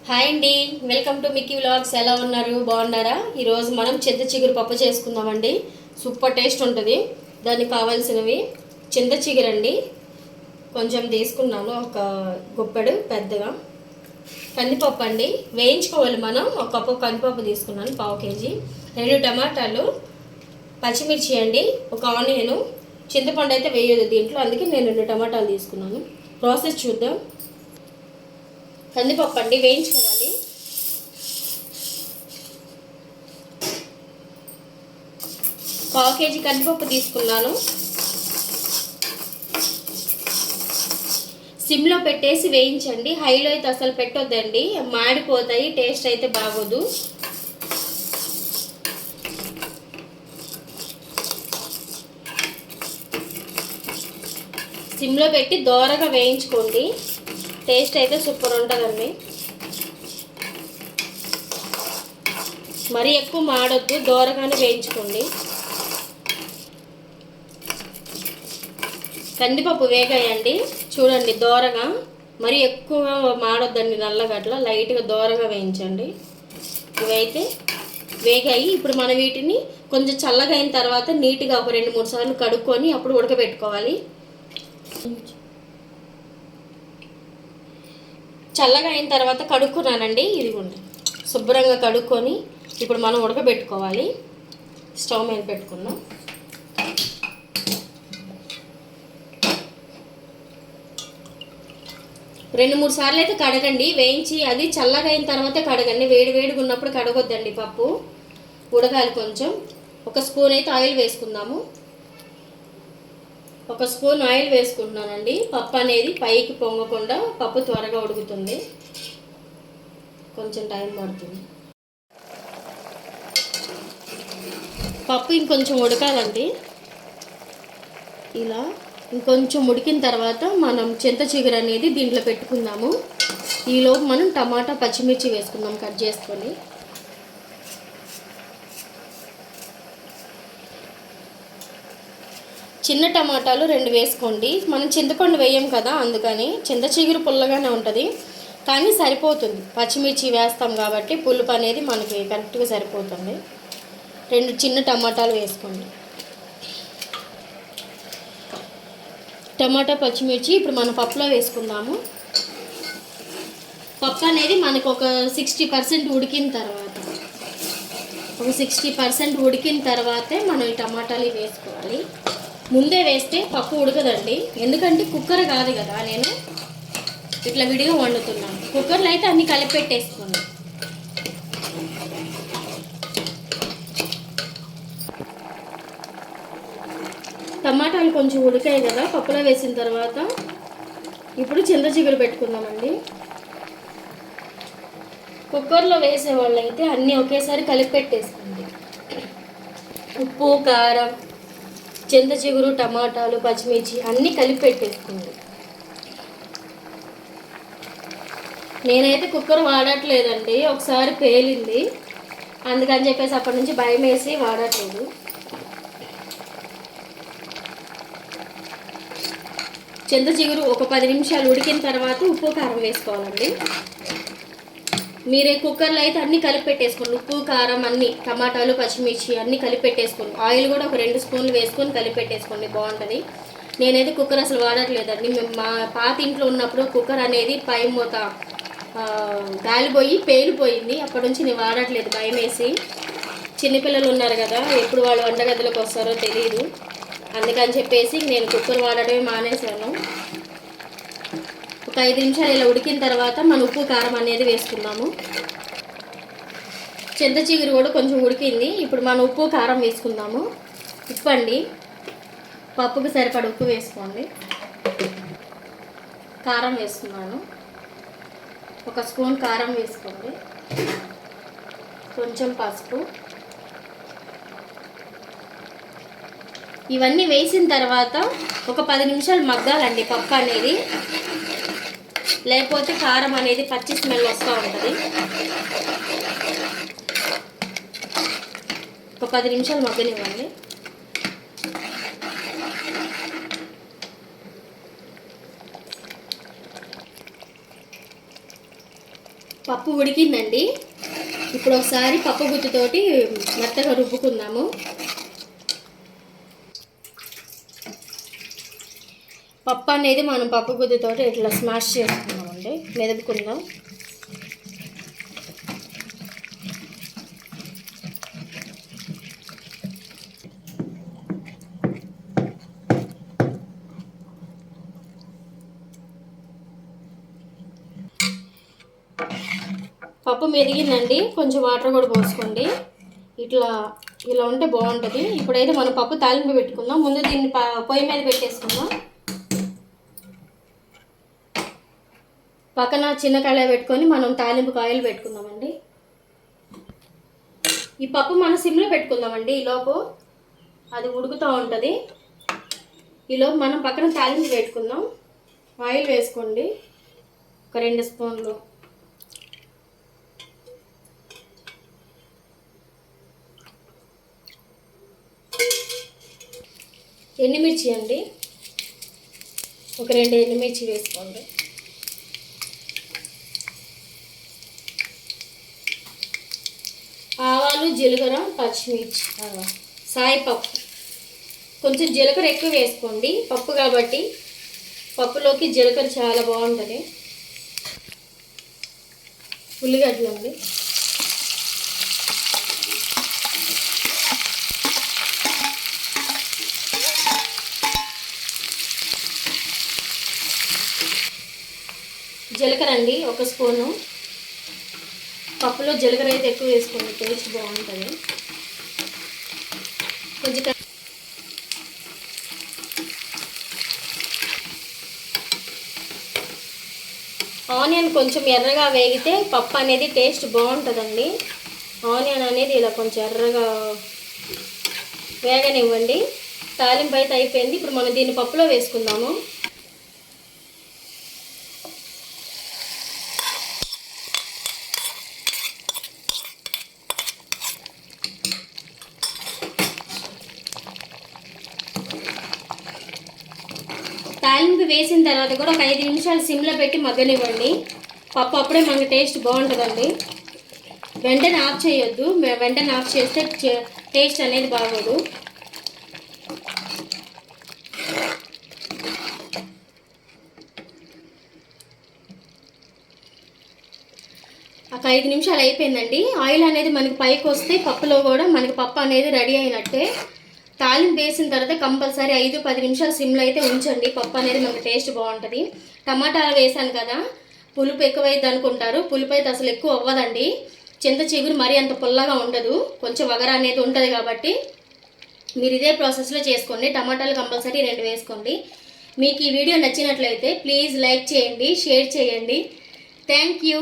Hi అండి, welcome to Mickey vlogs. ఎలా ఉన్నారు? బాగున్నారా? ఈరోజు మనం చింత చిగురు పప్పు చేసుకుందామండి. సూపర్ టేస్ట్ ఉంటుంది. దానికి కావాల్సినవి చింత చిగురు అండి, కొంచెం తీసుకున్నాను, ఒక గుప్పెడు పెద్దగా. కందిపప్పు అండి, వేయించుకోవాలి మనం. ఒక కప్పు కందిపప్పు తీసుకున్నాను, పావు కేజీ. 2 టమాటాలు, పచ్చిమిర్చి అండి, ఒక ఆనియను. చింతపండు అయితే వేయదు దీంట్లో, అందుకే నేను 2 టమాటాలు తీసుకున్నాను. ప్రాసెస్ చూద్దాం. కందిపప్పు అండి వేయించుకోవాలి. పావు కేజీ కందిపప్పు తీసుకున్నాను. సిమ్లో పెట్టేసి వేయించండి, హైలో అయితే అసలు పెట్టొద్దండి, మాడిపోతాయి, టేస్ట్ అయితే బాగోదు. సిమ్లో పెట్టి దోరగా వేయించుకోండి, టేస్ట్ అయితే సూపర్ ఉంటుందండి. మరీ ఎక్కువ మాడొద్దు, దోరగానే వేయించుకోండి. కందిపప్పు వేగాయండి, చూడండి దోరగా, మరీ ఎక్కువగా మాడొద్దండి, నల్లగట్లా లైట్గా దోరగా వేయించండి. ఇవైతే వేగాయి. ఇప్పుడు మనం వీటిని కొంచెం చల్లగా అయిన తర్వాత నీట్గా ఒక 2-3 సార్లు కడుక్కొని అప్పుడు ఉడకబెట్టుకోవాలి. చల్లగా అయిన తర్వాత కడుక్కున్నానండి, ఇదిగోండి, శుభ్రంగా కడుక్కొని ఇప్పుడు మనం ఉడకబెట్టుకోవాలి. స్టవ్ మీద పెట్టుకుందాం. రెండు మూడు సార్లు అయితే కడగండి, వేయించి. అది చల్లగా అయిన తర్వాతే కడగండి, వేడి వేడిగా ఉన్నప్పుడు కడగొద్దండి. పప్పు ఉడకాలి కొంచెం. ఒక స్పూన్ అయితే ఆయిల్ వేసుకుందాము. ఒక స్పూన్ ఆయిల్ వేసుకుంటున్నానండి. పప్పు అనేది పైకి పొంగకుండా పప్పు త్వరగా ఉడుకుతుంది, కొంచెం టైం పడుతుంది. పప్పు ఇంకొంచెం ఉడకాలండి. ఇలా ఇంకొంచెం ఉడికిన తర్వాత మనం చింత చిగురు అనేది దీంట్లో పెట్టుకుందాము. ఈలోపు మనం టమాటా పచ్చిమిర్చి వేసుకుందాం కట్ చేసుకొని. చిన్న టమాటాలు 2 వేసుకోండి. మనం చింతపండు వేయం కదా, అందుకని చింత చిగురు పుల్లగానే ఉంటుంది, కానీ సరిపోతుంది. పచ్చిమిర్చి వేస్తాం కాబట్టి పులుపు అనేది మనకి కరెక్ట్గా సరిపోతుంది. 2 చిన్న టమాటాలు వేసుకోండి. టమాటా పచ్చిమిర్చి ఇప్పుడు మన పప్పులో వేసుకుందాము. పప్పు అనేది మనకు ఒక 60% ఉడికిన తర్వాత, ఒక 60% ఉడికిన తర్వాతే మనం ఈ టమాటాలు వేసుకోవాలి. ముందే వేస్తే పప్పు ఉడకదండి, ఎందుకంటే కుక్కర్ కాదు కదా, నేను ఇట్లా విడిగా వండుతున్నాను. కుక్కర్లో అయితే అన్నీ కలిపి పెట్టేసుకోండి. టమాటాలు కొంచెం ఉడికాయి కదా పప్పులో వేసిన తర్వాత, ఇప్పుడు చింత చిగురు పెట్టుకుందామండి. కుక్కర్లో వేసే వాళ్ళు అయితే అన్నీ ఒకేసారి కలిపి పెట్టేసుకోండి. ఉప్పు, కారం, చింత చిగురు, టమాటాలు, పచ్చిమిర్చి అన్నీ కలిపి పెట్టేసుకోండి. నేనైతే కుక్కర్ వాడట్లేదండి, ఒకసారి పేలింది, అందుకని చెప్పేసి అప్పటి నుంచి భయం వేసి వాడట్లేదు. చింత చిగురు ఒక 10 నిమిషాలు ఉడికిన తర్వాత ఉప్పు, కారం వేసుకోవాలండి. మీరే కుక్కర్లో అయితే అన్నీ కలిపి పెట్టేసుకోండి. ఉప్పు, కారం అన్నీ, టమాటాలు, పచ్చిమిర్చి అన్నీ కలిపి పెట్టేసుకోండి. ఆయిల్ కూడా ఒక 2 స్పూన్లు వేసుకొని కలిపి పెట్టేసుకోండి, బాగుంటుంది. నేనైతే కుక్కర్ అసలు వాడట్లేదండి. మేము మా పాత ఇంట్లో ఉన్నప్పుడు కుక్కర్ అనేది పై మూత గాలిపోయి పేలిపోయింది, అప్పటి నుంచి నేను వాడట్లేదు భయం వేసి. చిన్నపిల్లలు ఉన్నారు కదా, ఎప్పుడు వాళ్ళు వంటగదిలోకి వస్తారో తెలియదు, అందుకని చెప్పేసి నేను కుక్కర్ వాడటమే మానేశాను. ఒక 5 నిమిషాలు ఇలా ఉడికిన తర్వాత మన ఉప్పు, కారం అనేది వేసుకుందాము. చింత చిగురు కూడా కొంచెం ఉడికింది, ఇప్పుడు మనం ఉప్పు, కారం వేసుకుందాము. ఉప్పు అండి, పప్పుకు సరిపడ ఉప్పు వేసుకోండి. కారం వేసుకున్నాను, ఒక స్పూన్ కారం వేసుకోండి. కొంచెం పసుపు. ఇవన్నీ వేసిన తర్వాత ఒక 10 నిమిషాలు మగ్గాలండి పప్పు అనేది, లేకపోతే కారం అనేది పచ్చి స్మెల్ వస్తూ ఉంటుంది. ఒక 10 నిమిషాలు మగ్గనివ్వండి. పప్పు ఉడికిందండి. ఇప్పుడు ఒకసారి పప్పు గుత్తుతోటి మెత్తగా రుబ్బుకుందాము. పప్పు అనేది మనం పప్పు గుత్తుతోటి ఇట్లా స్మాష్ చేసుకున్నామండి, మెదుపుకుందాం. పప్పు మెదిగిందండి, కొంచెం వాటర్ కూడా పోసుకోండి. ఇలా ఉంటే బాగుంటుంది. ఇప్పుడైతే మనం పప్పు తాలింపు పెట్టుకుందాం. ముందు దీన్ని పొయ్యి మీద పెట్టేసుకుందాం. పక్కన చిన్న కళాయి పెట్టుకొని మనం తాలింపుకి ఆయిల్ పెట్టుకుందామండి. ఈ పప్పు మనం సిమ్లో పెట్టుకుందామండి. ఈలోపు అది ఉడుకుతూ ఉంటుంది. ఈలోపు మనం పక్కన తాలింపు పెట్టుకుందాం. ఆయిల్ వేసుకోండి, ఒక 2 స్పూన్లు. ఎండుమిర్చి అండి, ఒక 2 ఎండుమిర్చి వేసుకోండి. ఆవాలు, జీలకర్ర, పచ్చిమిర్చి, సాయిపప్పు. కొంచెం జీలకర్ర ఎక్కువ వేసుకోండి, పప్పు కాబట్టి. పప్పులోకి జీలకర్ర చాలా బాగుంటుంది. ఉల్లిగడ్డలు అండి, జీలకర్ర అండి 1 స్పూను. పప్పులో జీలకర్ర అయితే ఎక్కువ వేసుకోండి, టేస్ట్ బాగుంటుంది. కొంచెం ఆనియన్ కొంచెం ఎర్రగా వేగితే పప్పు అనేది టేస్ట్ బాగుంటుందండి. ఆనియన్ అనేది ఇలా కొంచెం ఎర్రగా వేగనివ్వండి. తాలింపు అయితే అయిపోయింది. ఇప్పుడు మనం దీన్ని పప్పులో వేసుకుందాము. తాలింపు వేసిన తర్వాత కూడా ఒక 5 నిమిషాలు సిమ్లో పెట్టి మగ్గనివ్వండి. పప్పు అప్పుడే మనకి టేస్ట్ బాగుంటుందండి. వెంటనే ఆఫ్ చేయొద్దు, వెంటనే ఆఫ్ చేస్తే టేస్ట్ అనేది బాగోదు. ఒక 5 నిమిషాలు అయిపోయిందండి. ఆయిల్ అనేది మనకి పైకి వస్తే పప్పులో కూడా మనకి పప్పు అనేది రెడీ అయినట్టే. తాలింపు వేసిన తర్వాత కంపల్సరీ 5-10 నిమిషాలు సిమ్లో అయితే ఉంచండి. పప్పు అనేది మనకి టేస్ట్ బాగుంటుంది. టమాటాలు వేసాను కదా, పులుపు ఎక్కువైద్ది అనుకుంటారు. పులుపు అయితే అసలు ఎక్కువ అవ్వదండి. చింత చిగురు మరీ అంత పుల్లగా ఉండదు, కొంచెం వగర అనేది ఉంటుంది. కాబట్టి మీరు ఇదే ప్రాసెస్లో చేసుకోండి. టమాటాలు కంపల్సరీ 2 వేసుకోండి. మీకు ఈ వీడియో నచ్చినట్లయితే ప్లీజ్ లైక్ చేయండి, షేర్ చేయండి. Thank you.